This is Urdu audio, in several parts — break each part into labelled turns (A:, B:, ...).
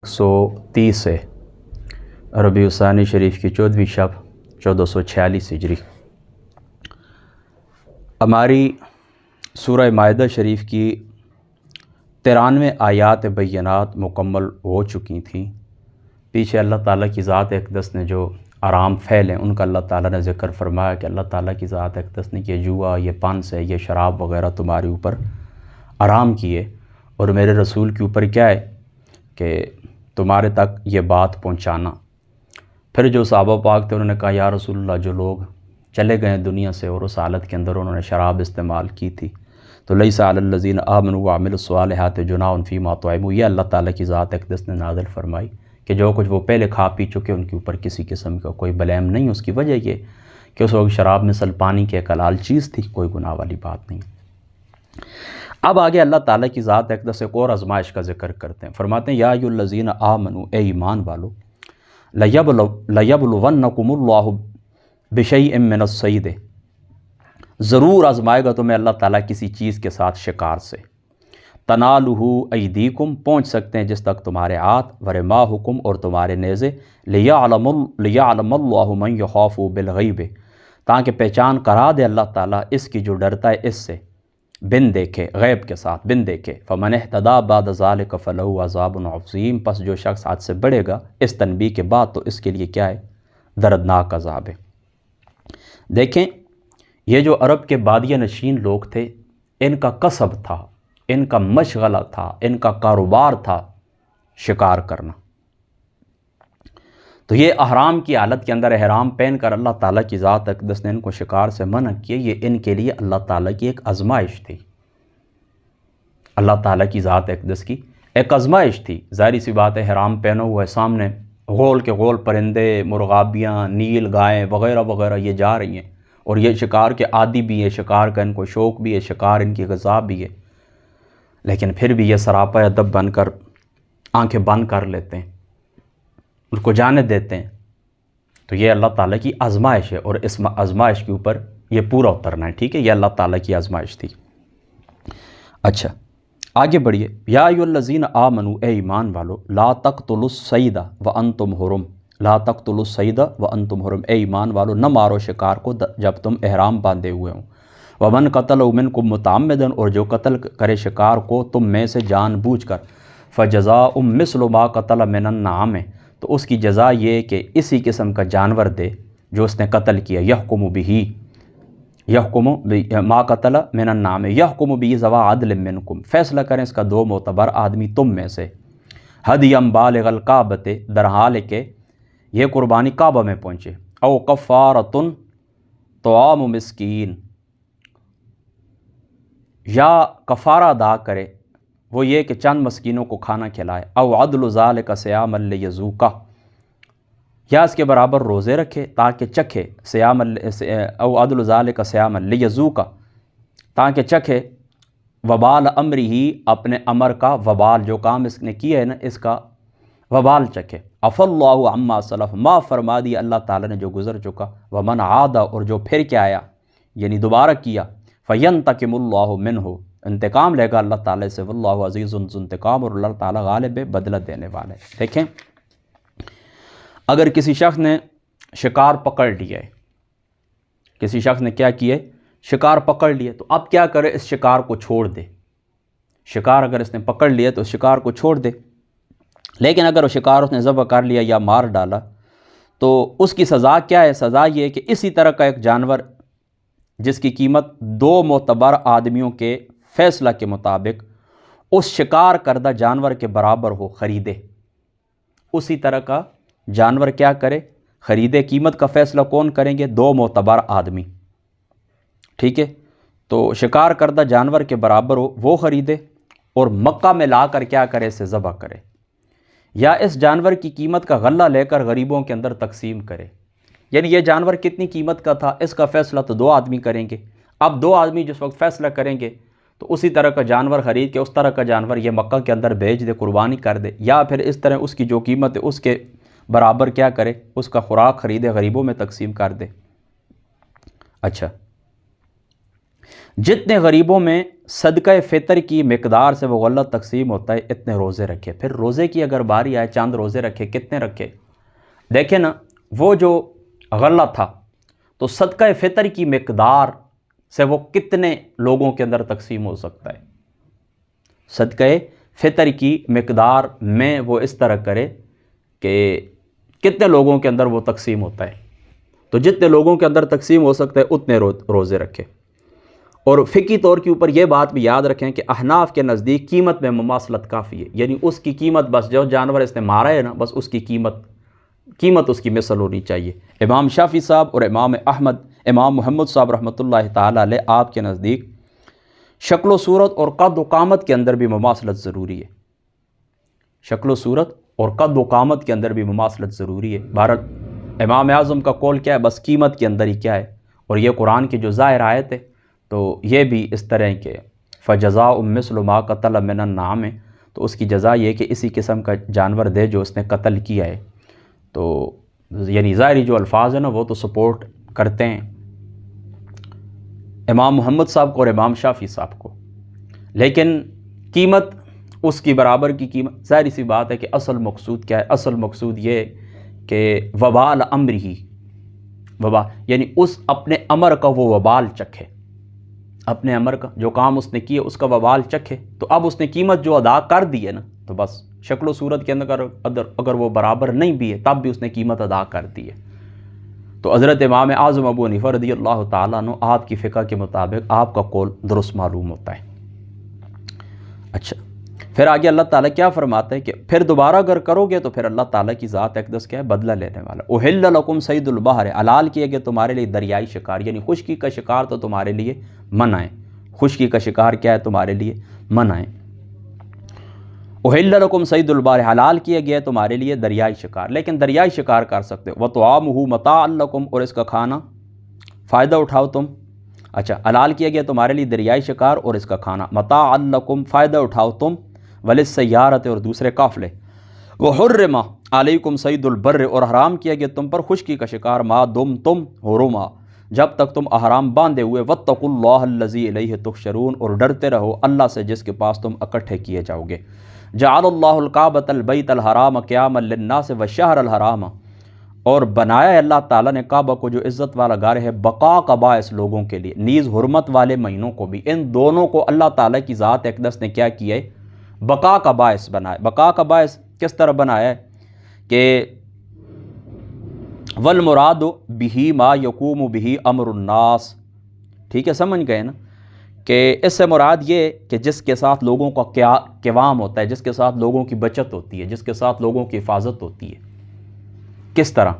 A: 130 ہے ربیع الثانی شریف کی 14ویں شب 1446 ہجری۔ ہماری سورہ مائدہ شریف کی 93 آیات بینات مکمل ہو چکی تھیں۔ پیچھے اللہ تعالیٰ کی ذات اقدس نے جو آرام فعل ہیں ان کا اللہ تعالیٰ نے ذکر فرمایا کہ اللہ تعالیٰ کی ذات اقدس نے یہ جوا، یہ پنس ہے، یہ شراب وغیرہ تمہارے اوپر آرام کیے، اور میرے رسول کے اوپر کیا ہے کہ تمہارے تک یہ بات پہنچانا۔ پھر جو صحابہ پاک تھے انہوں نے کہا یا رسول اللہ، جو لوگ چلے گئے دنیا سے اور اس حالت کے اندر انہوں نے شراب استعمال کی تھی، تو لیس علی الذین آمنوا وعملوا الصالحات جناح فیما طعموا، یہ اللہ تعالیٰ کی ذات اقدس نے نازل فرمائی کہ جو کچھ وہ پہلے کھا پی چکے ان کے اوپر کسی قسم کا کوئی بلیم نہیں۔ اس کی وجہ یہ کہ اس وقت شراب مثل پانی کی ایک حلال چیز تھی، کوئی گناہ والی بات نہیں۔ اب آگے اللہ تعالیٰ کی ذات اقدس ایک اور آزمائش کا ذکر کرتے ہیں، فرماتے ہیں یا ایھا الذین آمنوا، اے ایمان والو، لیبلونکم اللہ بشیء من الصید، ضرور آزمائے گا تمہیں اللہ تعالیٰ کسی چیز کے ساتھ شکار سے، تنالہ ایدیکم، پہنچ سکتے ہیں جس تک تمہارے ہاتھ، ورماحکم، اور تمہارے نیزے، لیعلم اللہ من یخاف بالغیب، تاکہ پہچان کرا دے اللہ تعالیٰ اس کی جو ڈرتا ہے اس سے بن دیکھے، غیب کے ساتھ بن دیکھے۔ فمن اہتدی بعد ذلک فلہ عذاب عظیم، پس جو شخص حد سے بڑھے گا اس تنبیہ کے بعد تو اس کے لیے کیا ہے؟ دردناک عذاب ہے۔ دیکھیں، یہ جو عرب کے بادیہ نشین لوگ تھے، ان کا کسب تھا، ان کا مشغلہ تھا، ان کا کاروبار تھا شکار کرنا۔ تو یہ احرام کی حالت کے اندر احرام پہن کر اللہ تعالیٰ کی ذات اقدس نے ان کو شکار سے منع کیا، یہ ان کے لیے اللہ تعالیٰ کی ایک آزمائش تھی۔ اللہ تعالیٰ کی ذات اقدس کی ایک آزمائش تھی۔ ظاہری سی بات ہے، احرام پہنا ہوا ہے، سامنے غول کے غول پرندے، مرغابیاں، نیل گائیں وغیرہ وغیرہ یہ جا رہی ہیں، اور یہ شکار کے عادی بھی ہے، شکار کا ان کو شوق بھی ہے، شکار ان کی غذا بھی ہے، لیکن پھر بھی یہ سراپا ادب بن کر آنکھیں بند کر لیتے ہیں، ان کو جانے دیتے ہیں۔ تو یہ اللہ تعالیٰ کی آزمائش ہے، اور اس آزمائش کے اوپر یہ پورا اترنا ہے، ٹھیک ہے؟ یہ اللہ تعالیٰ کی آزمائش تھی۔ اچھا آگے بڑھیے، یا ایھا الذین آمنوا، اے ایمان والو، لا تقتلوا الصید وانتم حرم، لا تقتلوا الصید وانتم حرم، اے ایمان والو نہ مارو شکار کو جب تم احرام باندھے ہوئے ہوں، ومن قتلہ منکم متعمدا، اور جو قتل کرے شکار کو تم میں سے جان بوجھ کر، فجزاء مثل ما قتل من النعام، تو اس کی جزا یہ کہ اسی قسم کا جانور دے جو اس نے قتل کیا، یحکم بہ، یحکم ما قتل من النعام، یحکم بہ ذوی عدل منکم، فیصلہ کریں اس کا دو معتبر آدمی تم میں سے، ھدیا بالغ الکعبۃ، در حال کہ یہ قربانی کعبہ میں پہنچے، او کفارۃ طعام مسکین، یا کفارہ ادا کرے، وہ یہ کہ چند مسکینوں کو کھانا کھلائے، او عدل ذالک صیاما لیذوقہ، یا اس کے برابر روزے رکھے تاکہ چکھے، او عدل ذالک صیاما لیذوقہ، تاکہ چکھے، وبال امرہ، اپنے امر کا وبال، جو کام اس نے کیا ہے نا اس کا وبال چکھے، عفی اللہ عما سلف، معاف فرما دیا اللہ تعالیٰ نے جو گزر چکا، ومن عاد، اور جو پھر کے آیا یعنی دوبارہ کیا، فینتقم اللہ منہ، انتقام لے گا اللہ تعالیٰ سے، واللہ عزیز ذو انتقام، اور اللہ تعالیٰ غالب ہے، بدلہ دینے والے۔ دیکھیں، اگر کسی شخص نے شکار پکڑ لیا ہے، کسی شخص نے کیا کیا ہے؟ شکار پکڑ لیا، تو اب کیا کرے؟ اس شکار کو چھوڑ دے۔ شکار اگر اس نے پکڑ لیا تو اس شکار کو چھوڑ دے، لیکن اگر وہ شکار اس نے ذبح کر لیا یا مار ڈالا تو اس کی سزا کیا ہے؟ سزا یہ ہے کہ اسی طرح کا ایک جانور جس کی قیمت دو معتبر آدمیوں کے فیصلہ کے مطابق اس شکار کردہ جانور کے برابر ہو، خریدے، اسی طرح کا جانور کیا کرے؟ خریدے۔ قیمت کا فیصلہ کون کریں گے؟ دو معتبر آدمی، ٹھیک ہے؟ تو شکار کردہ جانور کے برابر ہو وہ خریدے، اور مکہ میں لا کر کیا کرے؟ اسے ذبح کرے، یا اس جانور کی قیمت کا غلہ لے کر غریبوں کے اندر تقسیم کرے۔ یعنی یہ جانور کتنی قیمت کا تھا اس کا فیصلہ تو دو آدمی کریں گے، اب دو آدمی جس وقت فیصلہ کریں گے تو اسی طرح کا جانور خرید کے اس طرح کا جانور یہ مکہ کے اندر بھیج دے، قربانی کر دے، یا پھر اس طرح اس کی جو قیمت ہے اس کے برابر کیا کرے؟ اس کا خوراک خریدے، غریبوں میں تقسیم کر دے۔ اچھا، جتنے غریبوں میں صدقہ فطر کی مقدار سے وہ غلط تقسیم ہوتا ہے اتنے روزے رکھے۔ پھر روزے کی اگر باری آئے چاند روزے رکھے، کتنے رکھے؟ دیکھیں نا، وہ جو غلط تھا تو صدقہ فطر کی مقدار سے وہ کتنے لوگوں کے اندر تقسیم ہو سکتا ہے؟ صدقہ فطر کی مقدار میں وہ اس طرح کرے کہ کتنے لوگوں کے اندر وہ تقسیم ہوتا ہے، تو جتنے لوگوں کے اندر تقسیم ہو سکتا ہے اتنے روزے رکھے۔ اور فقہی طور کے اوپر یہ بات بھی یاد رکھیں کہ احناف کے نزدیک قیمت میں مماثلت کافی ہے، یعنی اس کی قیمت بس جو جانور اس نے مارا ہے نا، بس اس کی قیمت اس کی مثل ہونی چاہیے۔ امام شافعی صاحب اور امام محمد صاحب رحمۃ اللہ تعالیٰ علیہ آپ کے نزدیک شکل و صورت اور قد و قامت کے اندر بھی مماثلت ضروری ہے، شکل و صورت اور قد و قامت کے اندر بھی مماثلت ضروری ہے۔ بہرحال امام اعظم کا قول کیا ہے؟ بس قیمت کے اندر ہی کیا ہے، اور یہ قرآن کی جو ظاہر آیت ہے تو یہ بھی اس طرح کہ فجزاء مثل ما قتل من النعام ہے، تو اس کی جزا یہ کہ اسی قسم کا جانور دے جو اس نے قتل کیا ہے۔ تو یعنی ظاہری جو الفاظ ہیں نا وہ تو سپورٹ کرتے ہیں امام محمد صاحب کو اور امام شافعی صاحب کو، لیکن قیمت اس کی برابر کی قیمت، ظاہری سی بات ہے کہ اصل مقصود کیا ہے؟ اصل مقصود یہ کہ وبال امر ہی، یعنی اس اپنے امر کا وہ وبال چکھے، اپنے امر کا جو کام اس نے کیے اس کا وبال چکھے۔ تو اب اس نے قیمت جو ادا کر دی ہے نا، تو بس شکل و صورت کے اندر اگر وہ برابر نہیں بھی ہے تب بھی اس نے قیمت ادا کر دی ہے۔ تو حضرت امام اعظم ابو حنیفہ رضی اللہ تعالیٰ عنہ آپ کی فقہ کے مطابق آپ کا قول درست معلوم ہوتا ہے۔ اچھا، پھر آگے اللہ تعالیٰ کیا فرماتا ہے کہ پھر دوبارہ اگر کرو گے تو پھر اللہ تعالیٰ کی ذات اقدس کیا ہے؟ بدلہ لینے والا۔ احل لکم صید البحر، حلال کیے گئے تمہارے لیے دریائی شکار، یعنی خشکی کا شکار تو تمہارے لیے منع ہے، خشکی کا شکار کیا ہے؟ تمہارے لیے منع ہے۔ احل لکم صید البحر، حلال کیے گئے تمہارے لیے دریائی شکار، لیکن دریائی شکار کر سکتے ہو۔ وطعامہ متاعا لکم، اور اس کا کھانا فائدہ اٹھاؤ تم۔ اچھا، حلال کیا گیا تمہارے لیے دریائی شکار اور اس کا کھانا، متاعا لکم، فائدہ اٹھاؤ تم، وللسیارۃ، اور دوسرے قافلے، وحرم علیکم صید البر، اور حرام کیا گیا تم پر خشکی کا شکار، ما دمتم حرما، جب تک تم احرام باندھے ہوئے، واتقوا اللہ الذی الیہ تحشرون، اور ڈرتے رہو اللہ سے جس کے پاس تم اکٹھے کیے جاؤ گے۔ جعل اللہ الکعبۃ البیت الحرام قیاما للناس والشہر الحرام، اور بنایا ہے اللہ تعالیٰ نے کعبہ کو جو عزت والا گھر ہے بقا کا باعث لوگوں کے لیے، نیز حرمت والے مہینوں کو بھی، ان دونوں کو اللہ تعالیٰ کی ذات اقدس نے کیا کیا ہے؟ بقا کا باعث بنایا۔ بقا کا باعث کس طرح بنایا ہے کہ والمراد بہ ما یقوم بہ امر الناس، ٹھیک ہے، سمجھ گئے نا، کہ اس سے مراد یہ کہ جس کے ساتھ لوگوں کا قوام ہوتا ہے، جس کے ساتھ لوگوں کی بچت ہوتی ہے، جس کے ساتھ لوگوں کی حفاظت ہوتی ہے۔ کس طرح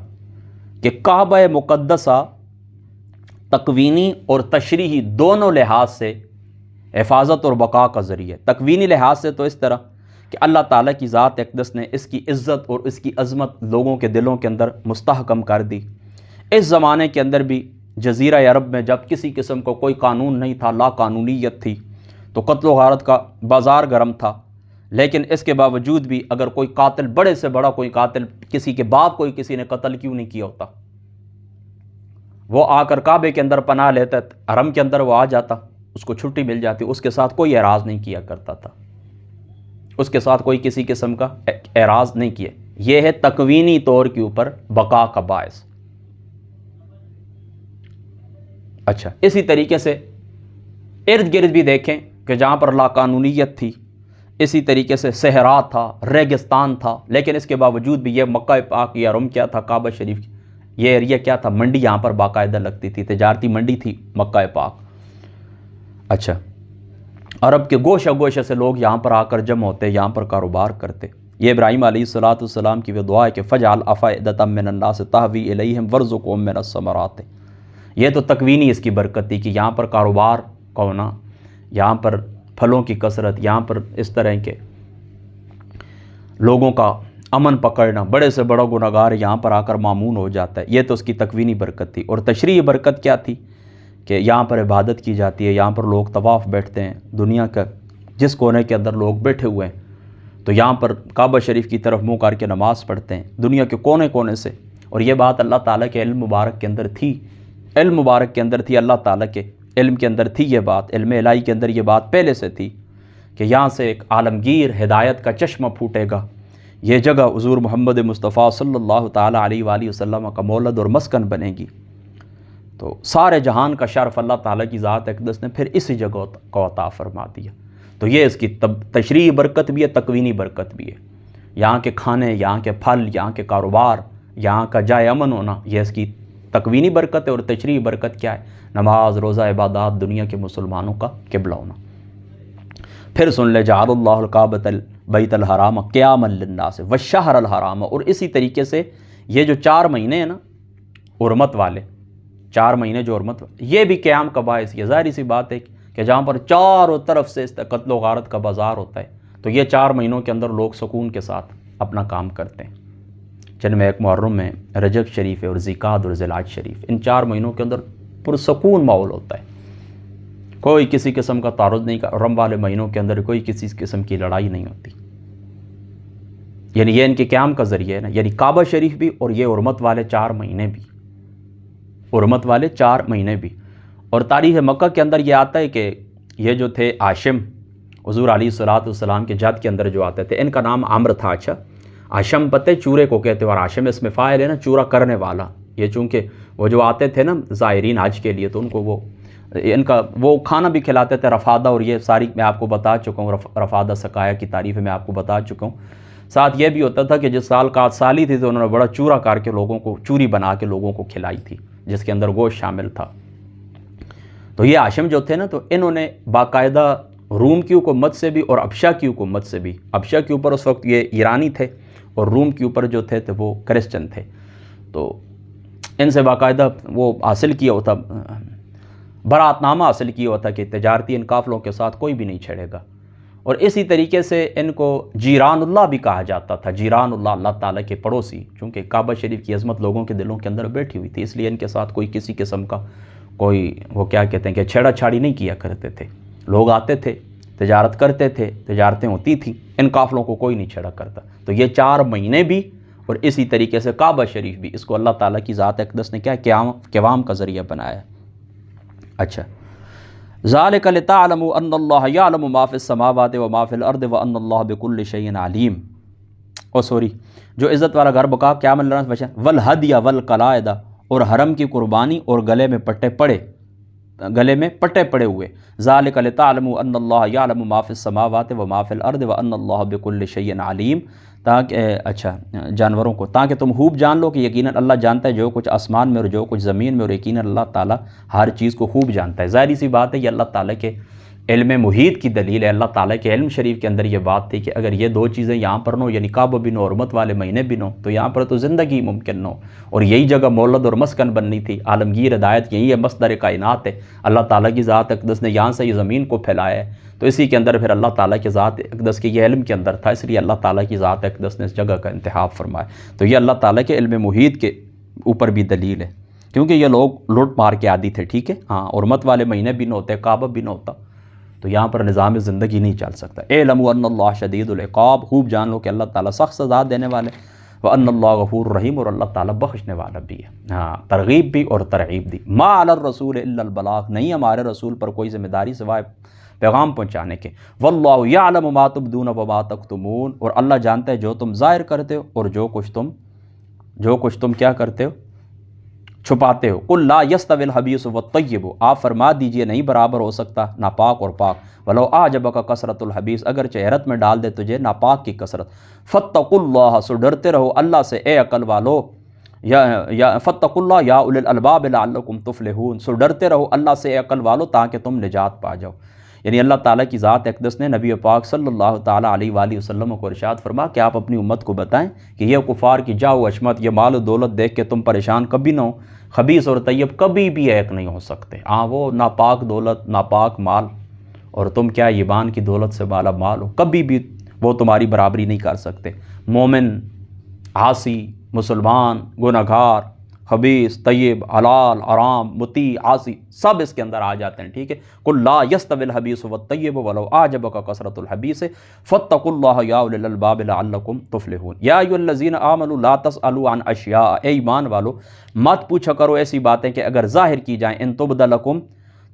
A: کہ کعبہ مقدسہ تکوینی اور تشریحی دونوں لحاظ سے حفاظت اور بقا کا ذریعہ۔ تکوینی لحاظ سے تو اس طرح کہ اللہ تعالیٰ کی ذات اقدس نے اس کی عزت اور اس کی عظمت لوگوں کے دلوں کے اندر مستحکم کر دی۔ اس زمانے کے اندر بھی جزیرہ عرب میں جب کسی قسم کو کوئی قانون نہیں تھا، لا قانونیت تھی، تو قتل و غارت کا بازار گرم تھا، لیکن اس کے باوجود بھی اگر کوئی قاتل، بڑے سے بڑا کوئی قاتل، کسی کے باپ کو کسی نے قتل کیوں نہیں کیا ہوتا، وہ آ کر کعبے کے اندر پناہ لیتا، حرم کے اندر وہ آ جاتا، اس کو چھٹی مل جاتی، اس کے ساتھ کوئی اعراض نہیں کیا کرتا تھا، اس کے ساتھ کوئی کسی قسم کا اعراض نہیں کیا۔ یہ ہے تکوینی طور کے اوپر بقا کا باعث۔ اچھا، اسی طریقے سے ارد گرد بھی دیکھیں کہ جہاں پر لا قانونیت تھی، اسی طریقے سے صحرا تھا، ریگستان تھا، لیکن اس کے باوجود بھی یہ مکہ پاک یا حرم کیا تھا؟ کعبہ شریف، یہ ایریا کیا تھا؟ منڈی یہاں پر باقاعدہ لگتی تھی، تجارتی منڈی تھی مکہ پاک۔ اچھا، عرب کے گوشہ گوشہ سے لوگ یہاں پر آ کر جمع ہوتے، یہاں پر کاروبار کرتے۔ یہ ابراہیم علیہ السلام کی وہ دعا ہے کہ فجعل افئدۃ من الناس تہوی الیہم وارزقھم من الثمرات۔ یہ تو تکوینی اس کی برکت تھی کہ یہاں پر کاروبار کا ہونا، یہاں پر پھلوں کی کثرت، یہاں پر اس طرح کے لوگوں کا امن پکڑنا، بڑے سے بڑا گناہگار یہاں پر آ کر مامون ہو جاتا ہے، یہ تو اس کی تکوینی برکت تھی۔ اور تشریعی برکت کیا تھی کہ یہاں پر عبادت کی جاتی ہے، یہاں پر لوگ طواف بیٹھتے ہیں، دنیا کا جس کونے کے اندر لوگ بیٹھے ہوئے ہیں تو یہاں پر کعبہ شریف کی طرف منہ کر کے نماز پڑھتے ہیں، دنیا کے کونے کونے سے۔ اور یہ بات اللہ تعالیٰ کے علم مبارک کے اندر تھی، علم مبارک کے اندر تھی اللہ تعالیٰ کے علم کے اندر تھی یہ بات، علم الہی کے اندر یہ بات پہلے سے تھی کہ یہاں سے ایک عالمگیر ہدایت کا چشمہ پھوٹے گا، یہ جگہ حضور محمد مصطفیٰ صلی اللہ تعالیٰ علیہ وآلہ وسلم کا مولد اور مسکن بنے گی۔ تو سارے جہان کا شرف اللہ تعالیٰ کی ذات اقدس نے پھر اسی جگہ کو عطا فرما دیا۔ تو یہ اس کی تشریعی برکت بھی ہے، تکوینی برکت بھی ہے۔ یہاں کے کھانے، یہاں کے پھل، یہاں کے کاروبار، یہاں کا جائے امن ہونا، یہ اس کی تکوینی برکت ہے۔ اور تشریعی برکت کیا ہے؟ نماز، روزہ، عبادات، دنیا کے مسلمانوں کا قبلہ ہونا۔ پھر سن لے، جعل اللہ الکعبۃ البیت الحرام قیاما للناس والشہر الحرام، اور اسی طریقے سے یہ جو 4 مہینے ہیں نا حرمت والے، 4 مہینے جو حرمت، یہ بھی قیام کا باعث ہے۔ ظاہری سی بات ہے کہ جہاں پر چاروں طرف سے قتل و غارت کا بازار ہوتا ہے، تو یہ 4 مہینوں کے اندر لوگ سکون کے ساتھ اپنا کام کرتے ہیں، جن میں ایک محرم ہے، رجب شریف ہے، اور ذیقعدہ اور ذیلحج شریف۔ ان 4 مہینوں کے اندر پرسکون ماحول ہوتا ہے، کوئی کسی قسم کا تعرض نہیں، رم والے مہینوں کے اندر کوئی کسی قسم کی لڑائی نہیں ہوتی۔ یعنی یہ ان کے قیام کا ذریعہ ہے نا، یعنی کعبہ شریف بھی اور یہ حرمت والے 4 مہینے بھی، حرمت والے 4 مہینے بھی۔ اور تاریخ مکہ کے اندر یہ آتا ہے کہ یہ جو تھے ہاشم، حضور علیہ الصلوۃ والسلام کے جد کے اندر جو آتے تھے، ان کا نام عمر تھا۔ اچھا، ہاشم پتہ چورے کو کہتے ہیں، اور ہاشم اس میں فاعل ہے نا، چورا کرنے والا۔ یہ چونکہ وہ جو آتے تھے نا زائرین حج کے لیے، تو ان کو وہ کھانا بھی کھلاتے تھے، رفادہ، اور یہ ساری میں آپ کو بتا چکا ہوں، رفادہ سقایا کی تعریف میں آپ کو بتا چکا ہوں۔ ساتھ یہ بھی ہوتا تھا کہ جس سال کا سالی تھی تو انہوں نے بڑا چورا کر کے لوگوں کو، چوری بنا کے لوگوں کو کھلائی تھی، جس کے اندر گوشت شامل تھا۔ تو یہ ہاشم جو تھے نا، تو انہوں نے باقاعدہ روم کی حکومت سے بھی اور ابشا کی حکومت سے بھی، ابشا کے اوپر اس وقت یہ ایرانی تھے، اور روم کے اوپر جو تھے تو وہ کرسچن تھے، تو ان سے باقاعدہ وہ حاصل کیا ہوتا، برات نامہ حاصل کیا ہوتا کہ تجارتی ان قافلوں کے ساتھ کوئی بھی نہیں چھیڑے گا۔ اور اسی طریقے سے ان کو جیران اللہ بھی کہا جاتا تھا، جیران اللہ، اللہ تعالیٰ کے پڑوسی، چونکہ کعبہ شریف کی عظمت لوگوں کے دلوں کے اندر بیٹھی ہوئی تھی، اس لیے ان کے ساتھ کوئی کسی قسم کا کوئی وہ کیا کہتے ہیں کہ چھیڑا چھاڑی نہیں کیا کرتے تھے۔ لوگ آتے تھے، تجارت کرتے تھے، تجارتیں ہوتی تھیں، ان قافلوں کو کوئی نہیں چھیڑا کرتا۔ تو یہ 4 مہینے بھی اور اسی طریقے سے کعبہ شریف بھی، اس کو اللہ تعالیٰ کی ذات اقدس نے کیا قیام کا ذریعہ بنایا ہے۔ اچھا، ذالک لتعلموا ان اللہ یعلم ما فی السماوات و ما فی الارض وان اللہ بکل شیء علیم۔ جو عزت والا گھر بکا کیا مل رہا ہے، والہدی والقلائد، اور حرم کی قربانی اور گلے میں پٹے پڑے ہوئے، ذالک لتعلموا ان اللہ یعلم ما فی السماوات و ما فی الارض وان اللہ بکل شیء علیم، تاکہ اچھا جانوروں کو، تاکہ تم خوب جان لو کہ یقیناً اللہ جانتا ہے جو کچھ آسمان میں اور جو کچھ زمین میں، اور یقیناً اللہ تعالیٰ ہر چیز کو خوب جانتا ہے۔ ظاہری سی بات ہے، یہ اللہ تعالیٰ کے علم محیط کی دلیل ہے۔ اللہ تعالیٰ کے علم شریف کے اندر یہ بات تھی کہ اگر یہ 2 چیزیں یہاں پر نہ ہو، یعنی کعبہ بھی نہ، حرمت والے مہینے بھی نہ، تو یہاں پر تو زندگی ممکن نہ ہو، اور یہی جگہ مولد اور مسکن بننی تھی، عالمگیر ہدایت یہی ہے، مصدر کائنات ہے۔ اللہ تعالیٰ کی ذات اقدس نے یہاں سے یہ زمین کو پھیلایا ہے، تو اسی کے اندر پھر اللہ تعالیٰ کی ذات اقدس کے یہ علم کے اندر تھا، اس لیے اللہ تعالیٰ کی ذات اقدس نے اس جگہ کا انتخاب فرمایا۔ تو یہ اللہ تعالیٰ کے علم محیط کے اوپر بھی دلیل ہے، کیونکہ یہ لوگ لوٹ مار کے عادی تھے، ٹھیک ہے، ہاں، حرمت والے مہینے بھی نہ ہوتے، کعبہ بھی نہ ہوتا، تو یہاں پر نظام زندگی نہیں چل سکتا۔ اعلموا ان اللہ شدید العقاب، خوب جان لو کہ اللہ تعالیٰ سخت سزا دینے والے، وان اللہ غفور رحیم، اور اللہ تعالیٰ بخشنے والا بھی ہے۔ ہاں، ترغیب بھی اور ترغیب دی۔ ما علی الرسول الا البلاغ، نہیں ہمارے رسول پر کوئی ذمہ داری سوائے پیغام پہنچانے کے۔ واللہ یعلم ما تبدون وما تکتمون، اور اللہ جانتا ہے جو تم ظاہر کرتے ہو اور جو کچھ تم کیا کرتے ہو، چھپاتے ہو۔ قل لا یستوی الخبیث والطیب، آپ فرما دیجئے نہیں برابر ہو سکتا ناپاک اور پاک۔ ولو اعجبک کثرت الخبیث، اگر حیرت میں ڈال دے تجھے ناپاک کی کثرت۔ فاتقوا اللہ، سو ڈرتے رہو اللہ سے اے عقل والو، فاتقوا اللہ یا اولی الالباب لعلکم تفلحون، سو ڈرتے رہو اللہ سے اے عقل والو تاکہ تم نجات پا جاؤ۔ یعنی اللہ تعالیٰ کی ذات اقدس نے نبی پاک صلی اللہ تعالیٰ علیہ وآلہ وسلم کو ارشاد فرما کہ آپ اپنی امت کو بتائیں کہ یہ کفار کی جاؤ اشمت، یہ مال و دولت دیکھ کے تم پریشان کبھی نہ ہو، خبیث اور طیب کبھی بھی ایک نہیں ہو سکتے۔ ہاں، وہ ناپاک دولت، ناپاک مال، اور تم کیا ایمان کی دولت سے مالا مال ہو، کبھی بھی وہ تمہاری برابری نہیں کر سکتے۔ مومن، عاصی، مسلمان، گنہگار، خبیث، طیب، حلال، حرام، مطیع، عاصی، سب اس کے اندر آ جاتے ہیں، ٹھیک ہے۔ قل لا یستوی الخبیث والطیب ولو اعجبک کثرت الخبیث فاتقوا اللہ یا اولی الالباب لعلکم تفلحون۔ یا ایھا الذین آمنوا لا تسألوا عن اشیاء، اے ایمان والو مت پوچھا کرو ایسی باتیں کہ اگر ظاہر کی جائیں، ان تبد لکم،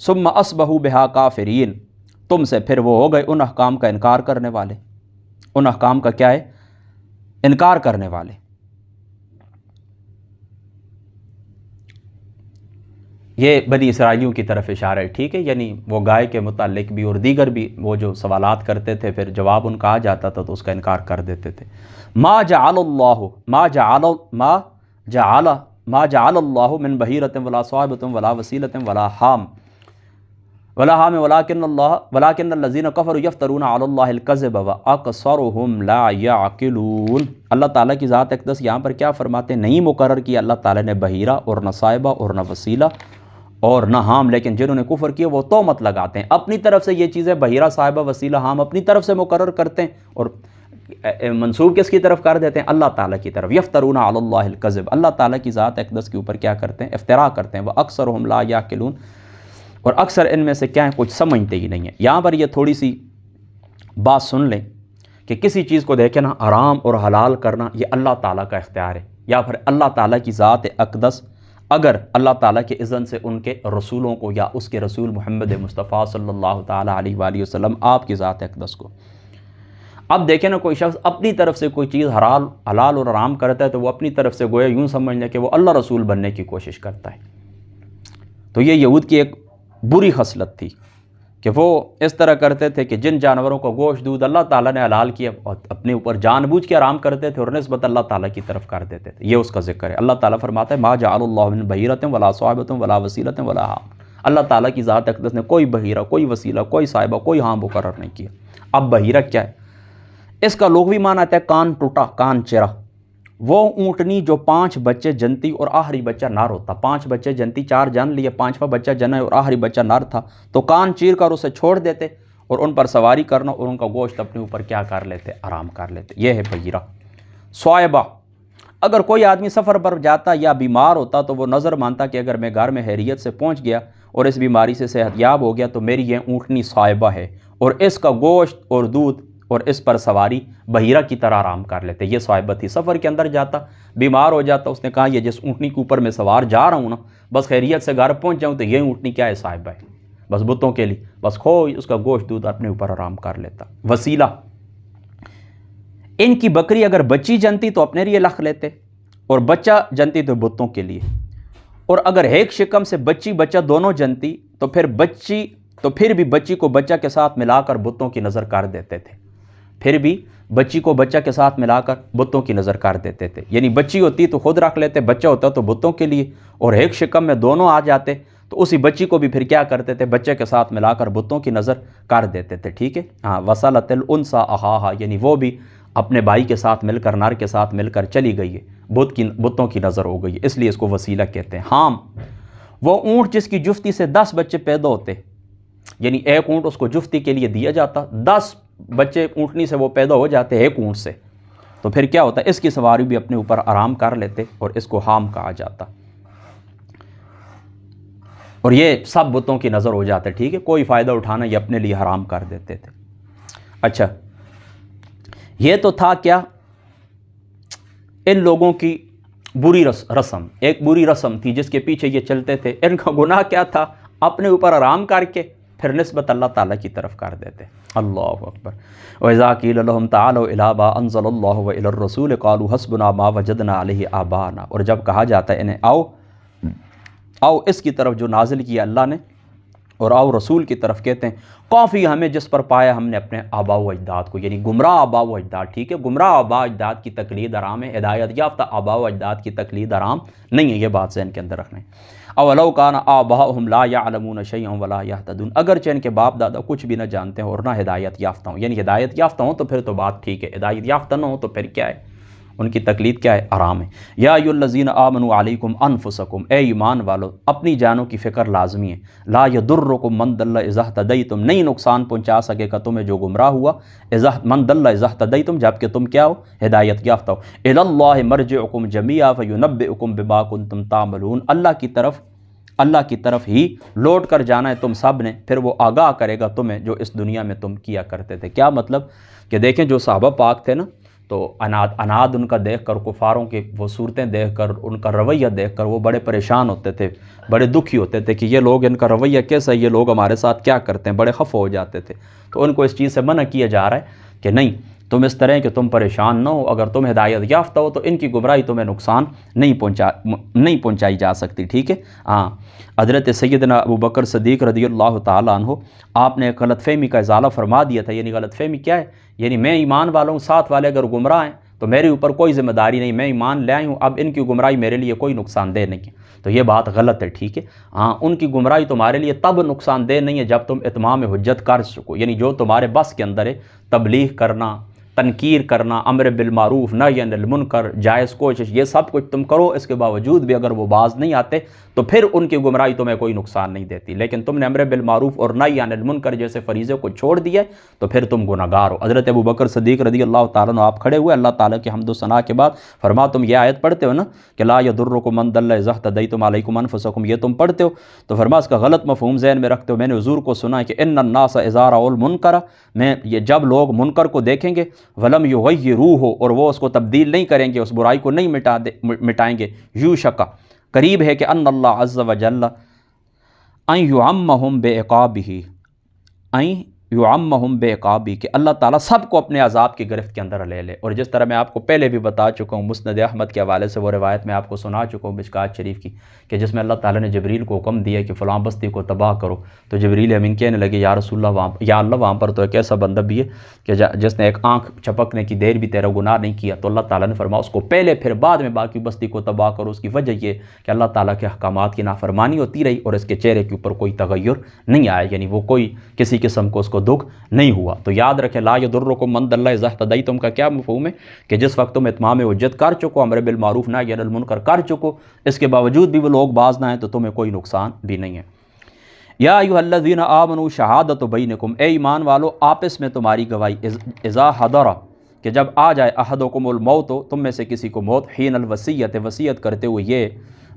A: ثم اصبحوا بہا کافرین، تم سے پھر وہ ہو گئے ان احکام کا انکار کرنے والے، ان احکام کا کیا ہے؟ انکار کرنے والے۔ یہ بنی اسرائیلیوں کی طرف اشارہ ہے، ٹھیک ہے، یعنی وہ گائے کے متعلق بھی اور دیگر بھی وہ جو سوالات کرتے تھے، پھر جواب ان کا آ جاتا تھا تو اس کا انکار کر دیتے تھے۔ ما جعل اللہ من بحیرۃ ولا صاحبۃ ولا وسیلۃ ولا حام ولکن الذین کفروا یفترون علی اللہ الکذب واکثرهم لا یعقلون۔ اللہ تعالیٰ کی ذات اقدس یہاں پر کیا فرماتے ہیں؟ نہیں مقرر کیا اللہ تعالیٰ نے بحیرہ اور نہ صاحبہ اور نہ وسیلہ اور نہ حام، لیکن جنہوں نے کفر کیا وہ تہمت لگاتے ہیں اپنی طرف سے، یہ چیزیں بحیرہ، صاحبہ، وسیلہ، حام اپنی طرف سے مقرر کرتے ہیں اور منسوب کس کی طرف کر دیتے ہیں؟ اللہ تعالیٰ کی طرف۔ یفترون علی اللہ الکذب، اللہ تعالیٰ کی ذات اقدس کے اوپر کیا کرتے ہیں؟ افتراء کرتے ہیں۔ واکثرهم لا یعقلون، اور اکثر ان میں سے کیا ہے؟ کچھ سمجھتے ہی نہیں ہیں۔ یہاں پر یہ تھوڑی سی بات سن لیں کہ کسی چیز کو دیکھیں نا، حرام اور حلال کرنا یہ اللہ تعالیٰ کا اختیار ہے، یا پھر اللہ تعالیٰ کی ذات اقدس اگر اللہ تعالیٰ کے اذن سے ان کے رسولوں کو یا اس کے رسول محمد مصطفیٰ صلی اللہ تعالیٰ علیہ وآلہ وسلم آپ کی ذات اقدس کو، اب دیکھیں نا کوئی شخص اپنی طرف سے کوئی چیز حلال اور حرام کرتا ہے تو وہ اپنی طرف سے گویا یوں سمجھ لیں کہ وہ اللہ رسول بننے کی کوشش کرتا ہے۔ تو یہ یہود کی ایک بری خصلت تھی کہ وہ اس طرح کرتے تھے کہ جن جانوروں کو گوشت دودھ اللہ تعالیٰ نے حلال کیا اور اپنے اوپر جان بوجھ کے حرام کرتے تھے اور نسبت اللہ تعالیٰ کی طرف کر دیتے تھے۔ یہ اس کا ذکر ہے۔ اللہ تعالیٰ فرماتا ہے ما جعل اللہ من بحیرۃ ولا صاحبۃ ولا وسیلۃ ولا حام، اللہ تعالیٰ کی ذات اقدس نے کوئی بحیرہ، کوئی وسیلہ، کوئی صاحبہ، کوئی حام مقرر نہیں کیا۔ اب بحیرہ کیا ہے؟ اس کا لغوی معنی آتا ہے کان ٹوٹا، کان چرا۔ وہ اونٹنی جو 5 بچے جنتی اور آخری بچہ نر ہوتا، 5 بچے جنتی، 4 جن لیے، 5واں بچہ جنا اور آخری بچہ نر تھا، تو کان چیر کر اسے چھوڑ دیتے اور ان پر سواری کرنا اور ان کا گوشت اپنے اوپر کیا کر لیتے؟ آرام کر لیتے۔ یہ ہے بحیرہ۔ صائبہ، اگر کوئی آدمی سفر پر جاتا یا بیمار ہوتا تو وہ نظر مانتا کہ اگر میں گھر میں خیریت سے پہنچ گیا اور اس بیماری سے صحت یاب ہو گیا تو میری یہ اونٹنی صائبہ ہے اور اس کا گوشت اور دودھ اور اس پر سواری بحیرہ کی طرح آرام کر لیتے۔ یہ صائبہ تھی۔ سفر کے اندر جاتا، بیمار ہو جاتا، اس نے کہا یہ جس اونٹنی کے اوپر میں سوار جا رہا ہوں نا، بس خیریت سے گھر پہنچ جاؤں تو یہ اونٹنی کیا ہے؟ صائبہ ہے، بس بتوں کے لیے، بس کھو اس کا گوشت دودھ اپنے اوپر آرام کر لیتا۔ وسیلہ، ان کی بکری اگر بچی جنتی تو اپنے لیے لکھ لیتے اور بچہ جنتی تو بتوں کے لیے، اور اگر ایک شکم سے بچی بچہ دونوں جنتی تو پھر بھی بچی کو بچہ کے ساتھ ملا کر بتوں کی نظر کر دیتے تھے، پھر بھی بچی کو بچہ کے ساتھ ملا کر بتوں کی نظر کر دیتے تھے۔ یعنی بچی ہوتی تو خود رکھ لیتے، بچہ ہوتا تو بتوں کے لیے، اور ایک شکم میں دونوں آ جاتے تو اسی بچی کو بھی پھر کیا کرتے تھے؟ بچے کے ساتھ ملا کر بتوں کی نظر کر دیتے تھے، ٹھیک ہے۔ ہاں، وصلت الانثی اخاہا، یعنی وہ بھی اپنے بھائی کے ساتھ مل کر، نر کے ساتھ مل کر چلی گئی ہے، بتوں کی نظر ہو گئی ہے، اس لیے اس کو وسیلہ کہتے ہیں۔ حام، وہ اونٹ جس کی جفتی سے 10 بچے پیدا ہوتے، یعنی ایک اونٹ اس کو جفتی کے لیے دیا جاتا، 10 بچے اونٹنی سے وہ پیدا ہو جاتے ایک اونٹ سے، تو پھر کیا ہوتا ہے؟ اس کی سواری بھی اپنے اوپر آرام کر لیتے اور اس کو حام کہا جاتا، اور یہ سب بتوں کی نظر ہو جاتے، ٹھیک ہے، کوئی فائدہ اٹھانا یہ اپنے لیے حرام کر دیتے تھے۔ اچھا، یہ تو تھا کیا؟ ان لوگوں کی بری رسم، ایک بری رسم تھی جس کے پیچھے یہ چلتے تھے۔ ان کا گناہ کیا تھا؟ اپنے اوپر آرام کر کے پھر نسبت اللہ تعالیٰ کی طرف کر دیتے۔ اللہ اکبر۔ وَإِذَا قِيلَ لَهُمْ تَعَالَوْا إِلَىٰ مَا أَنزَلَ اللَّهُ وَإِلَى الرَّسُولِ قَالُوا حَسْبُنَا مَا وَجَدْنَا عَلَيْهِ آبَاءَنَا، اور جب کہا جاتا ہے انہیں آؤ اس کی طرف جو نازل کیا اللہ نے، اور آؤ رسول کی طرف، کہتے ہیں کافی ہمیں جس پر پایا ہم نے اپنے آباء و اجداد کو، یعنی گمراہ آباء و اجداد، ٹھیک ہے، گمراہ آباء و اجداد کی تقلید حرام ہے، ہدایت یافتہ آباء و اجداد کی تقلید حرام نہیں ہے، یہ بات ذہن کے اندر رکھنا ہے۔ اولو کان آباؤہم لا یعلمون شیئا ولا یہتدون، اگرچہ ان کے باپ دادا کچھ بھی نہ جانتے ہیں اور نہ ہدایت یافتہ ہوں، یعنی ہدایت یافتہ ہوں تو پھر تو بات ٹھیک ہے، ہدایت یافتہ نہ ہوں تو پھر کیا ہے؟ ان کی تقلید کیا ہے؟ حرام ہے۔ یا ایھا الذین آمنوا علیکم انفسکم، اے ایمان والو اپنی جانوں کی فکر لازمی ہے۔ لا یضرکم من ضل اذا اہتدیتم، نہیں نقصان پہنچا سکے گا تمہیں جو گمراہ ہوا، من ضل اذا اہتدیتم، جبکہ تم کیا ہو؟ ہدایت یافتہ ہو۔ الی اللہ مرجعکم جمیعا فینبئکم بما کنتم تعملون، اللہ کی طرف ہی لوٹ کر جانا ہے تم سب نے، پھر وہ آگاہ کرے گا تمہیں جو اس دنیا میں تم کیا کرتے تھے۔ کیا مطلب؟ کہ دیکھیں جو صحابہ پاک تھے نا، تو اناد ان کا دیکھ کر، کفاروں کی وہ صورتیں دیکھ کر، ان کا رویہ دیکھ کر وہ بڑے پریشان ہوتے تھے، بڑے دکھی ہوتے تھے کہ یہ لوگ، ان کا رویہ کیسا ہے، یہ لوگ ہمارے ساتھ کیا کرتے ہیں، بڑے خفا ہو جاتے تھے۔ تو ان کو اس چیز سے منع کیا جا رہا ہے کہ نہیں، تم اس طرح کہ تم پریشان نہ ہو، اگر تم ہدایت یافتہ ہو تو ان کی گمراہی تمہیں نقصان نہیں پہنچائی جا سکتی، ٹھیک ہے۔ ہاں، حضرت سیدنا ابو بکر صدیق رضی اللہ تعالیٰ عنہ، آپ نے ایک غلط فہمی کا ازالہ فرما دیا تھا۔ یعنی غلط فہمی کیا ہے؟ یعنی میں ایمان والوں، ساتھ والے اگر گمراہ ہیں تو میرے اوپر کوئی ذمہ داری نہیں، میں ایمان لے آئی ہوں، اب ان کی گمراہی میرے لیے کوئی نقصان دہ نہیں ہے۔ تو یہ بات غلط ہے، ٹھیک ہے۔ ہاں، ان کی گمراہی تمہارے لیے تب نقصان دہ نہیں ہے جب تم اتمام حجت کر سکو، یعنی جو تمہارے بس کے اندر ہے، تبلیغ کرنا، تنکیر کرنا، امر بالمعروف نہی عن المنکر، جائز کوشش، یہ سب کچھ تم کرو، اس کے باوجود بھی اگر وہ باز نہیں آتے تو پھر ان کی گمراہی تمہیں کوئی نقصان نہیں دیتی۔ لیکن تم نے امر بالمعروف اور نہی عن المنکر جیسے فریضے کو چھوڑ دیا تو پھر تم گناہگار ہو۔ حضرت ابو بکر صدیق رضی اللہ تعالیٰ عنہ آپ کھڑے ہوئے اللہ تعالیٰ کی حمد و ثنا کے بعد، فرما تم یہ آیت پڑھتے ہو نا کہ لا یضرکم من ضل اذا اهتدیتم علیکم انفسکم، یہ تم پڑھتے ہو، تو فرما اس کا غلط مفہوم ذہن میں رکھتے ہو۔ میں نے حضور کو سنا ہے کہ ان الناس اذا رأوا المنکر، میں یہ جب لوگ منکر کو دیکھیں گے، ولم یغیروہ، اور وہ اس کو تبدیل نہیں کریں گے، اس برائی کو نہیں مٹائیں گے، یوشک، قریب ہے کہ ان اللہ عز وجل ان یعمہم بعقابہ، ان یعمہم بعقابہ، کہ اللہ تعالیٰ سب کو اپنے عذاب کی گرفت کے اندر لے لے۔ اور جس طرح میں آپ کو پہلے بھی بتا چکا ہوں، مسند احمد کے حوالے سے وہ روایت میں آپ کو سنا چکا ہوں مشکوٰۃ شریف کی، کہ جس میں اللہ تعالیٰ نے جبریل کو حکم دیا کہ فلاں بستی کو تباہ کرو، تو جبریل امین کہنے لگے یا رسول اللہ، یا اللہ وہاں پر تو ایک ایسا بندہ بھی ہے کہ جس نے ایک آنکھ چھپکنے کی دیر بھی تیرا گناہ نہیں کیا، تو اللہ تعالیٰ نے فرمایا اس کو پہلے پھر بعد میں باقی بستی کو تباہ کرو۔ اس کی وجہ یہ کہ اللہ تعالیٰ کے احکامات کی نافرمانی ہوتی رہی اور اس کے چہرے کے اوپر کوئی تغیر نہیں آیا، یعنی وہ کوئی کسی قسم کو اس کو دکھ نہیں ہوا۔ تو یاد رکھیں لا یضرکم من ضل اذا اهتدیتم کا کیا مفہوم ہے کہ جس وقت تم اتمام حجت کر چکو، امر بالمعروف نہی عن المنکر کر چکو، اس کے باوجود بھی وہ لوگ باز نہ ہیں تو تمہیں کوئی نقصان بھی نہیں ہے۔ یا ایھا الذین آمنوا شہادۃ بینکم، اے ایمان والو آپس میں تمہاری گواہی، اذا حضر، کہ جب آ جائے، احدکم الموت، تم میں سے کسی کو موت، حین الوصیت، وصیت کرتے ہوئے، یہ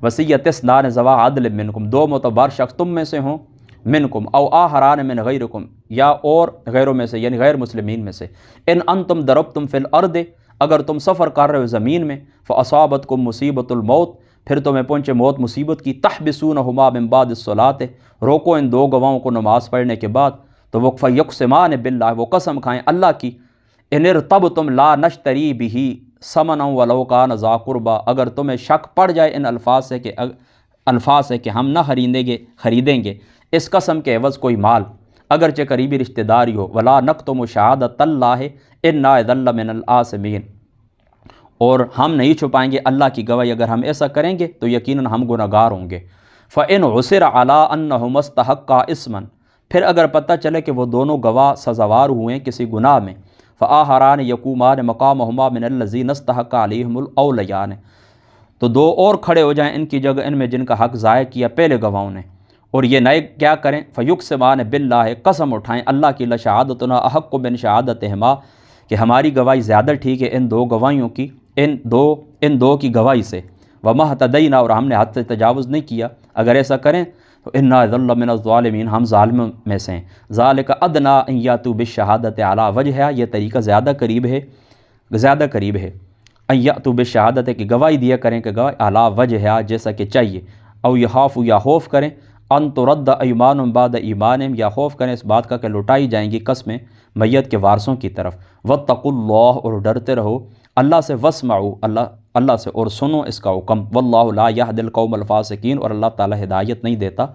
A: وصیت اثنان ذوا عدل منکم، دو معتبر شخص تم میں سے ہوں، منکم او آخران من غیرکم، یا اور غیروں میں سے، یعنی غیر مسلمین میں سے، ان انتم ضربتم فی الارض، اگر تم سفر کر رہے ہو زمین میں، فاصابتکم مصیبت الموت، پھر تمہیں پہنچے موت مصیبت کی، تحبسونہما من بعد الصلاۃ، روکو ان دو گواہوں کو نماز پڑھنے کے بعد، تو وہ فیقسمان باللہ، وہ قسم کھائیں اللہ کی، ان ارتبتم لا نشتری بہ ثمنا ولو کان ذا قربی، اگر تمہیں شک پڑ جائے ان الفاظ سے کہ ہم نہ خریدیں گے اس قسم کے عوض کوئی مال، اگرچہ قریبی رشتہ داری ہو، ولا نکتم شہادۃ اللہ انا اذا لمن الآثمین، اور ہم نہیں چھپائیں گے اللہ کی گواہی، اگر ہم ایسا کریں گے تو یقیناً ہم گناہگار ہوں گے۔ فإن عثر علی انہما استحقا اثما، پھر اگر پتہ چلے کہ وہ دونوں گواہ سزاوار ہوئے ہیں کسی گناہ میں، فآخران یقومان مقامہما من الذین استحق علیہم الاولیان، تو دو اور کھڑے ہو جائیں ان کی جگہ، ان میں جن کا حق ضائع کیا پہلے گواہوں نے، اور یہ نئے کیا کریں، فیقسمان باللہ، قسم اٹھائیں اللہ کی، لشہادتنا احق من شہادتہما، کہ ہماری گواہی زیادہ ٹھیک ہے ان دو گواہیوں کی، ان دو کی گواہی سے، وما اہتدینا، اور ہم نے حد سے تجاوز نہیں کیا، اگر ایسا کریں تو انا اذا لمن الظالمین، ہم ظالموں میں سے ہیں۔ ذالک ادنی ان یاتوا بالشہادۃ علی وجہہا، یہ طریقہ زیادہ قریب ہے ان یاتوا بالشہادۃ، کہ گواہی دیا کریں کہ گواہی علی وجہہا، جیسا کہ چاہیے، او یخافوا، یا خوف کریں، ان ترد ایمان بعد ایمانہم، یا خوف کریں اس بات کا کہ لٹائی جائیں گی قسمیں میت کے وارثوں کی طرف، واتقوا اللہ، اور ڈرتے رہو اللہ سے، واسمعوا، اللہ سے، اور سنو اس کا حکم، واللہ لا یہدی القوم الفاسقین، اور اللہ تعالیٰ ہدایت نہیں دیتا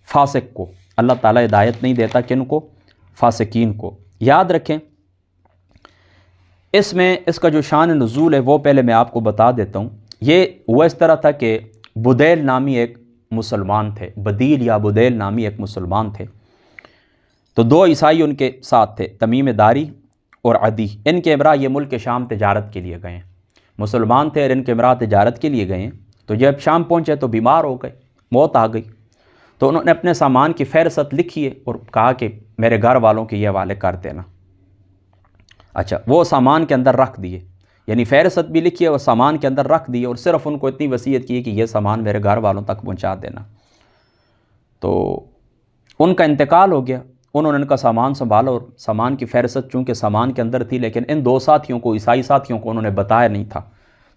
A: فاسق کو، اللہ تعالیٰ ہدایت نہیں دیتا کن کو، فاسقین کو۔ یاد رکھیں اس میں اس کا جو شان نزول ہے وہ پہلے میں آپ کو بتا دیتا ہوں۔ یہ ہوا اس طرح تھا کہ بدیل نامی ایک مسلمان تھے، بدیل یا بدیل نامی ایک مسلمان تھے، تو دو عیسائی ان کے ساتھ تھے، تمیم داری اور عدی، ان کے امراء یہ ملک شام تجارت کے لیے گئے ہیں، مسلمان تھے اور ان کے امراء تجارت کے لیے گئے ہیں، تو جب شام پہنچے تو بیمار ہو گئے، موت آ گئی، تو انہوں نے اپنے سامان کی فہرست لکھی ہے اور کہا کہ میرے گھر والوں کے یہ حوالے کر دینا۔ اچھا، وہ سامان کے اندر رکھ دیے، یعنی فہرست بھی لکھی ہے اور سامان کے اندر رکھ دیے، اور صرف ان کو اتنی وصیت کی کہ یہ سامان میرے گھر والوں تک پہنچا دینا۔ تو ان کا انتقال ہو گیا، انہوں نے ان کا سامان سنبھالا، اور سامان کی فہرست چونکہ سامان کے اندر تھی، لیکن ان دو ساتھیوں کو، عیسائی ساتھیوں کو انہوں نے بتایا نہیں تھا،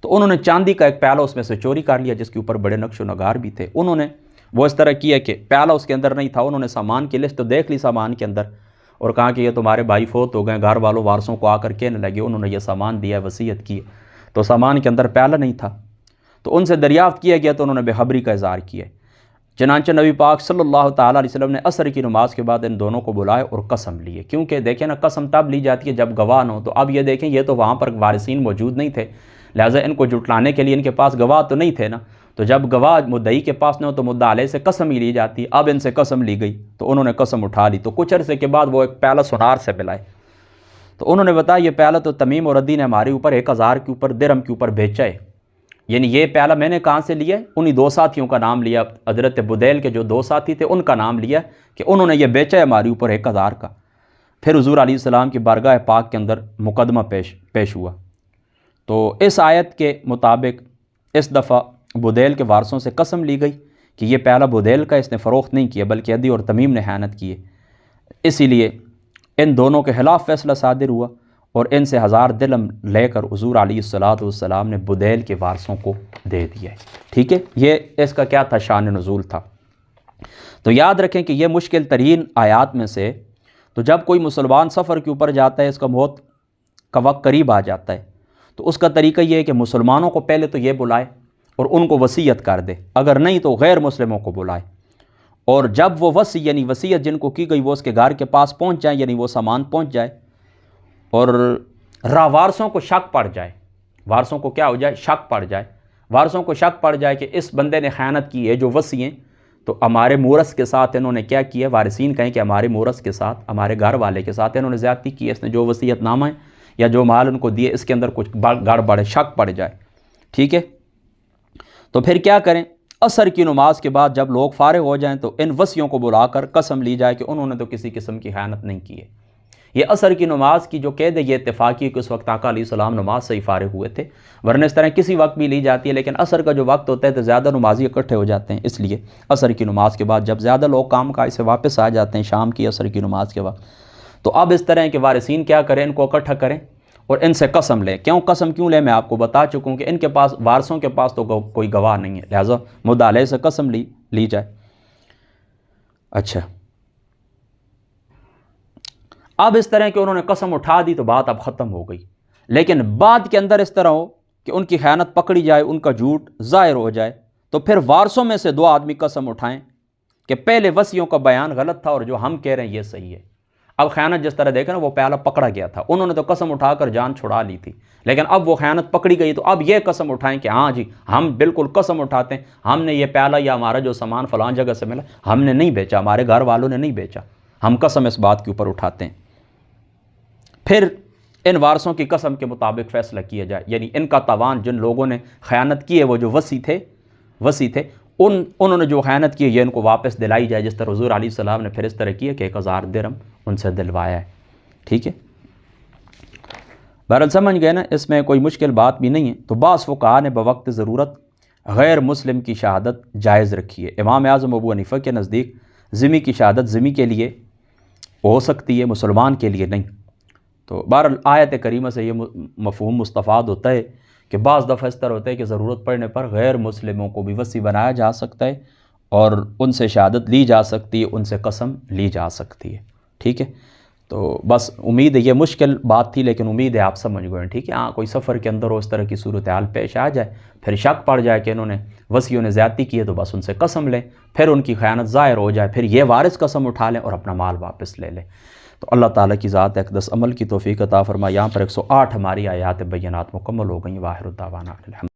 A: تو انہوں نے چاندی کا ایک پیالہ اس میں سے چوری کر لیا جس کے اوپر بڑے نقش و نگار بھی تھے۔ انہوں نے وہ اس طرح کیا کہ پیالہ اس کے اندر نہیں تھا، انہوں نے سامان کی لسٹ تو دیکھ لی سامان کے اندر، اور کہا کہ یہ تمہارے بھائی فوت ہو گئے، گھر والوں وارثوں کو آ کر کہنے لگے انہوں نے یہ سامان دیا ہے، وصیت کی، تو سامان کے اندر پیالہ نہیں تھا۔ تو ان سے دریافت کیا گیا تو انہوں نے بے خبری کا اظہار کیا۔ چنانچہ نبی پاک صلی اللہ تعالیٰ علیہ وسلم نے عصر کی نماز کے بعد ان دونوں کو بلائے اور قسم لیے، کیونکہ دیکھیں نا، قسم تب لی جاتی ہے جب گواہ نہ ہو۔ تو اب یہ دیکھیں، یہ تو وہاں پر وارثین موجود نہیں تھے، لہٰذا ان کو جھٹلانے کے لیے ان کے پاس گواہ تو نہیں تھے نا، تو جب گواہ مدعی کے پاس نہ ہو تو مدعا علیہ سے قسم ہی لی جاتی ہے۔ اب ان سے قسم لی گئی تو انہوں نے قسم اٹھا لی، تو کچھ عرصے کے بعد وہ ایک پیالہ سونار سے ملائے، تو انہوں نے بتایا یہ پیالہ تو تمیم اور عدی نے ہمارے اوپر 1000 کے اوپر درہم کے اوپر بیچا ہے، یعنی یہ پیالہ میں نے کہاں سے لیا ہے؟ انہی دو ساتھیوں کا نام لیا، حضرت بدیل کے جو دو ساتھی تھے ان کا نام لیا کہ انہوں نے یہ بیچا ہے ہمارے اوپر 1000 کا۔ پھر حضور علیہ السلام کی بارگاہ پاک کے اندر مقدمہ پیش ہوا، تو اس آیت کے مطابق اس دفعہ بدیل کے وارثوں سے قسم لی گئی کہ یہ پیالہ بدیل کا اس نے فروخت نہیں کیا بلکہ عدی اور تمیم نے خیانت کی ہے، اسی لیے ان دونوں کے خلاف فیصلہ صادر ہوا اور ان سے 1000 درہم لے کر حضور علیہ السلام نے بدیل کے وارثوں کو دے دیا ہے۔ ٹھیک ہے، یہ اس کا کیا تھا؟ شان نزول تھا۔ تو یاد رکھیں کہ یہ مشکل ترین آیات میں سے، تو جب کوئی مسلمان سفر کے اوپر جاتا ہے، اس کا موت کا وقت قریب آ جاتا ہے، تو اس کا طریقہ یہ ہے کہ مسلمانوں کو پہلے تو یہ بلائے اور ان کو وصیت کر دے، اگر نہیں تو غیر مسلموں کو بلائے، اور جب وہ یعنی وصیت جن کو کی گئی وہ اس کے گھر کے پاس پہنچ جائیں، یعنی وہ سامان پہنچ جائے، اور وارثوں کو شک پڑ جائے، وارثوں کو کیا ہو جائے؟ شک پڑ جائے، وارثوں کو شک پڑ جائے کہ اس بندے نے خیانت کی ہے جو وصی ہیں، تو ہمارے مورث کے ساتھ انہوں نے کیا کیا ہے؟ وارثین کہیں کہ ہمارے مورث کے ساتھ، ہمارے گھر والے کے ساتھ انہوں نے زیادتی کی ہے، اس نے جو وصیت نامہ ہے یا جو مال ان کو دیے اس کے اندر کچھ گڑبڑ ہے، شک پڑ جائے۔ ٹھیک ہے، تو پھر کیا کریں؟ عصر کی نماز کے بعد جب لوگ فارغ ہو جائیں تو ان وصیوں کو بلا کر قسم لی جائے کہ انہوں نے تو کسی قسم کی خیانت نہیں کی ہے۔ یہ عصر کی نماز کی جو قید ہے یہ اتفاقی ہے کہ اس وقت آقا علیہ السلام نماز سے ہی فارغ ہوئے تھے، ورنہ اس طرح کسی وقت بھی لی جاتی ہے، لیکن عصر کا جو وقت ہوتا ہے تو زیادہ نمازی اکٹھے ہو جاتے ہیں، اس لیے عصر کی نماز کے بعد جب زیادہ لوگ کام کاج سے واپس آ جاتے ہیں شام کی عصر کی نماز کے وقت، تو اب اس طرح کے وارثین کیا کریں؟ ان کو اکٹھا کریں اور ان سے قسم لیں۔ قسم کیوں لیں؟ میں آپ کو بتا چکا ہوں کہ ان کے پاس، وارثوں کے پاس تو کوئی گواہ نہیں ہے، لہٰذا مدعا علیہ سے قسم لی جائے۔ اچھا، اب اس طرح کہ انہوں نے قسم اٹھا دی تو بات اب ختم ہو گئی، لیکن بعد کے اندر اس طرح ہو کہ ان کی خیانت پکڑی جائے، ان کا جھوٹ ظاہر ہو جائے، تو پھر وارثوں میں سے 2 آدمی قسم اٹھائیں کہ پہلے وصیوں کا بیان غلط تھا اور جو ہم کہہ رہے ہیں یہ صحیح ہے۔ اب خیانت جس طرح دیکھیں نا، وہ پیالہ پکڑا گیا تھا، انہوں نے تو قسم اٹھا کر جان چھڑا لی تھی، لیکن اب وہ خیانت پکڑی گئی تو اب یہ قسم اٹھائیں کہ ہاں جی ہم بالکل قسم اٹھاتے ہیں، ہم نے یہ پیالہ یا ہمارا جو سامان فلاں جگہ سے ملا ہم نے نہیں بیچا، ہمارے گھر والوں نے نہیں بیچا، ہم قسم اس بات کے اوپر اٹھاتے ہیں۔ پھر ان وارثوں کی قسم کے مطابق فیصلہ کیا جائے، یعنی ان کا تاوان، جن لوگوں نے خیانت کی ہے وہ جو وصی تھے انہوں نے جو خیانت کی ہے یہ ان کو واپس دلائی جائے، جس طرح حضور علیہ السلام نے پھر اس طرح کیا کہ 1000 درہم ان سے دلوایا ہے۔ ٹھیک ہے، بہرحال سمجھ گئے نا، اس میں کوئی مشکل بات بھی نہیں ہے۔ تو بعض فقہاء نے بوقت ضرورت غیر مسلم کی شہادت جائز رکھی ہے۔ امام اعظم ابو حنیفہ کے نزدیک ذمی کی شہادت ذمی کے لیے ہو سکتی ہے، مسلمان کے لیے نہیں۔ تو بہرحال آیت کریمہ سے یہ مفہوم مستفاد ہوتا ہے کہ بعض دفعہ اس طرح ہوتا ہے کہ ضرورت پڑنے پر غیر مسلموں کو بھی وصی بنایا جا سکتا ہے اور ان سے شہادت لی جا سکتی ہے، ان سے قسم لی جا سکتی ہے۔ ٹھیک ہے، تو بس امید ہے، یہ مشکل بات تھی لیکن امید ہے آپ سمجھ گئے۔ ٹھیک ہے، ہاں کوئی سفر کے اندر ہو اس طرح کی صورتحال پیش آ جائے، پھر شک پڑ جائے کہ انہوں نے وصیوں نے زیادتی کی ہے، تو بس ان سے قسم لیں، پھر ان کی خیانت ظاہر ہو جائے، پھر یہ وارث قسم اٹھا لیں اور اپنا مال واپس لے لیں۔ تو اللہ تعالیٰ کی ذات اقدس عمل کی توفیق عطا فرمائے۔ یہاں پر 108 ہماری آیات بینات مکمل ہو گئیں۔ واخر دعوانا الحمد